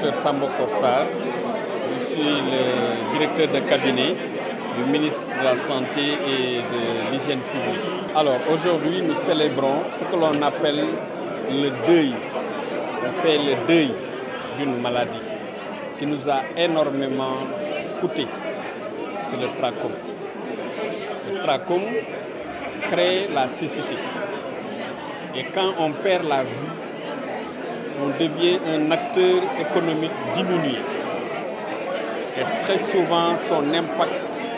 docteur Samba Korsar. Je suis le directeur de cabinet du ministre de la Santé et de l'Hygiène publique. Alors aujourd'hui, nous célébrons ce que l'on appelle le deuil. On fait le deuil d'une maladie qui nous a énormément coûté. C'est le trachome. Le trachome crée la cécité. Et quand on perd la vue, on devient un acteur économique diminué. Et très souvent, son impact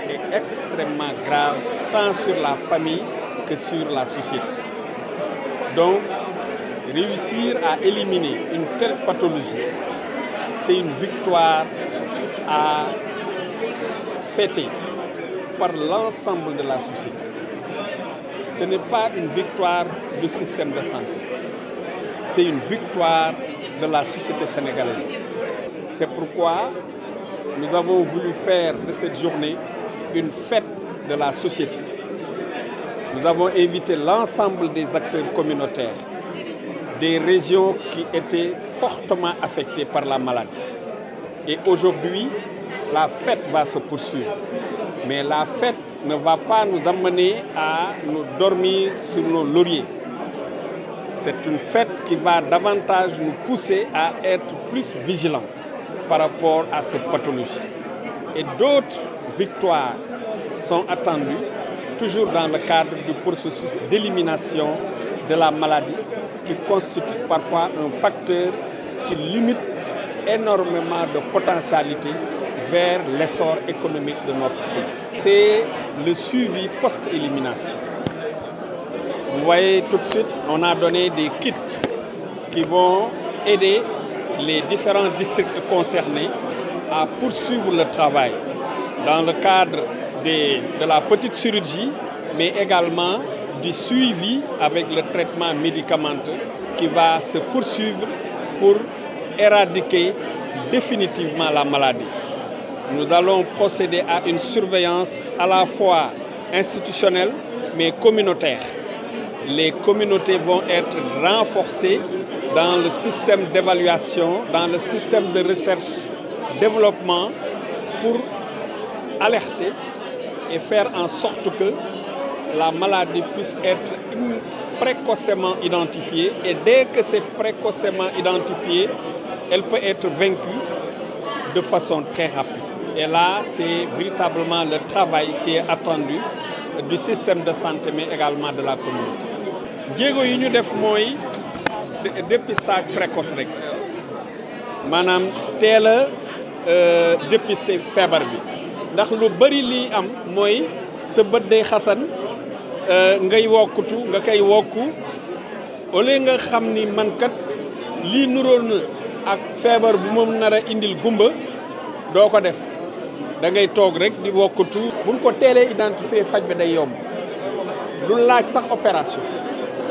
est extrêmement grave, tant sur la famille que sur la société. Donc, réussir à éliminer une telle pathologie, c'est une victoire à fêter par l'ensemble de la société. Ce n'est pas une victoire du système de santé, c'est une victoire de la société sénégalaise. C'est pourquoi nous avons voulu faire de cette journée une fête de la société. Nous avons invité l'ensemble des acteurs communautaires des régions qui étaient fortement affectées par la maladie. Et aujourd'hui, la fête va se poursuivre. Mais la fête ne va pas nous amener à nous dormir sur nos lauriers. C'est une fête qui va davantage nous pousser à être plus vigilants par rapport à cette pathologie. Et d'autres victoires sont attendues, toujours dans le cadre du processus d'élimination de la maladie, qui constitue parfois un facteur qui limite énormément de potentialité vers l'essor économique de notre pays. C'est le suivi post-élimination. Vous voyez tout de suite, on a donné des kits qui vont aider les différents districts concernés à poursuivre le travail dans le cadre de la petite chirurgie, mais également du suivi avec le traitement médicamenteux qui va se poursuivre pour éradiquer définitivement la maladie. Nous allons procéder à une surveillance à la fois institutionnelle mais communautaire. Les communautés vont être renforcées dans le système d'évaluation, dans le système de recherche-développement pour alerter et faire en sorte que la maladie puisse être précocement identifiée. Et dès que c'est précocement identifié, elle peut être vaincue de façon très rapide. Et là, c'est véritablement le travail qui est attendu du système de santé, mais également de la communauté. jéego yi ñu def mooy dépistage précoce rek maanaam teel a dépister feebar bi ndax lu bari lii am mooy sa bët day xasan ngay wokkutu nga koy wokku au lieu nga xam ni man kat lii nuróol na ak feebar bu moom nar a indil gumba doo ko def da ngay toog rek di wokkutu. buñ ko teelee identifier faj bi day yomb du laaj sax opération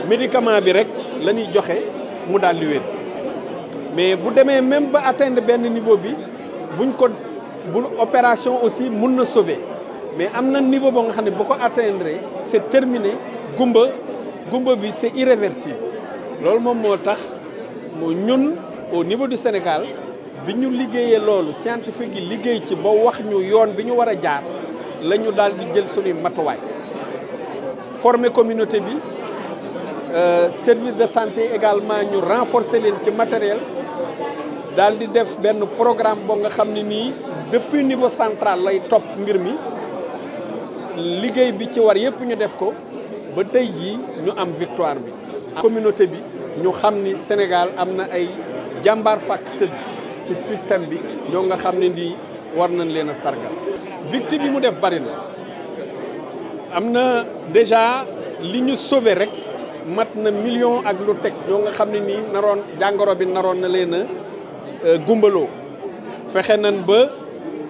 médicament bi rek la ñuy joxe mu daal di wér mais bu demee même ba atteindre benn niveau bi buñ ko bu opération aussi mun na sauver mais am na niveau boo nga xam ne bu ko atteindre c'est terminé gumba bi c'est irréversible. loolu moom moo tax ñun au niveau du Sénégal bi ñu liggéeyee loolu scientifique yi liggéey ci ba wax ñu yoon bi ñu war a jaar la ñu daal di jël suñuy matuwaay former communauté bi service de santé également ñu renforcer leen ci matériel daal di def benn programme boo nga xam ne nii depuis niveau central lay topp mbir mi liggéey bi ci war yëpp ñu def ko ba tey jii ñu am victoire bi. communauté bi ñu xam ni Sénégal am na ay jàmbaar fàkk tëdd ci système bi ñoo nga xam ne nii war nañ leen a sargal. victime bi mu def bari na am na déjà li ñu sauvé rek mat na million ak lu teg ñoo nga xam ne nii naroon jàngoro bi naroon na leen a gumbaloo fexe nañ ba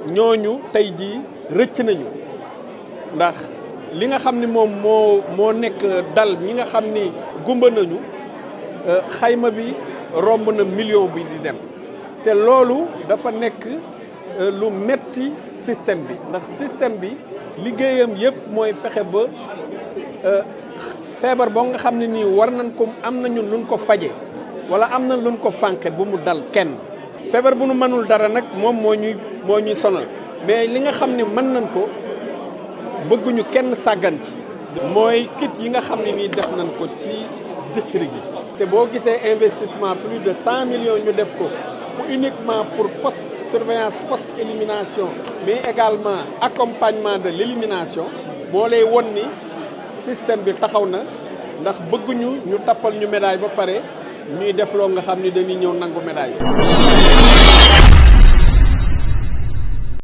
ñooñu tey jii rëcc nañu ndax li nga xam ni moom moo nekk dal ñi nga xam ni gumba nañu xayma bi romb na million bi di dem te loolu dafa nekk lu metti système bi ndax système bi liggéeyam yëpp mooy fexe ba feebar boo nga xam ne nii war nañ ko am nañu luñ ko faje wala am na luñ ko fànqe bu mu dal kenn feebar bu nu mënul dara nag moom moo ñuy sonal mais li nga xam ne mën nañ ko bëgguñu kenn sàggan ci. mooy kit yi nga xam ne nii def nañ ko ci district yi. te boo gisee investissement plus de 100 millions ñu def ko uniquement pour post surveillance post élimination mais également accompagnement de l'élimination moo lay won ni système bi taxaw na ndax bëgguñu ñu tappal ñu médaille ba pare ñuy def loo nga xam ni dañuy ñëw nangu médaille.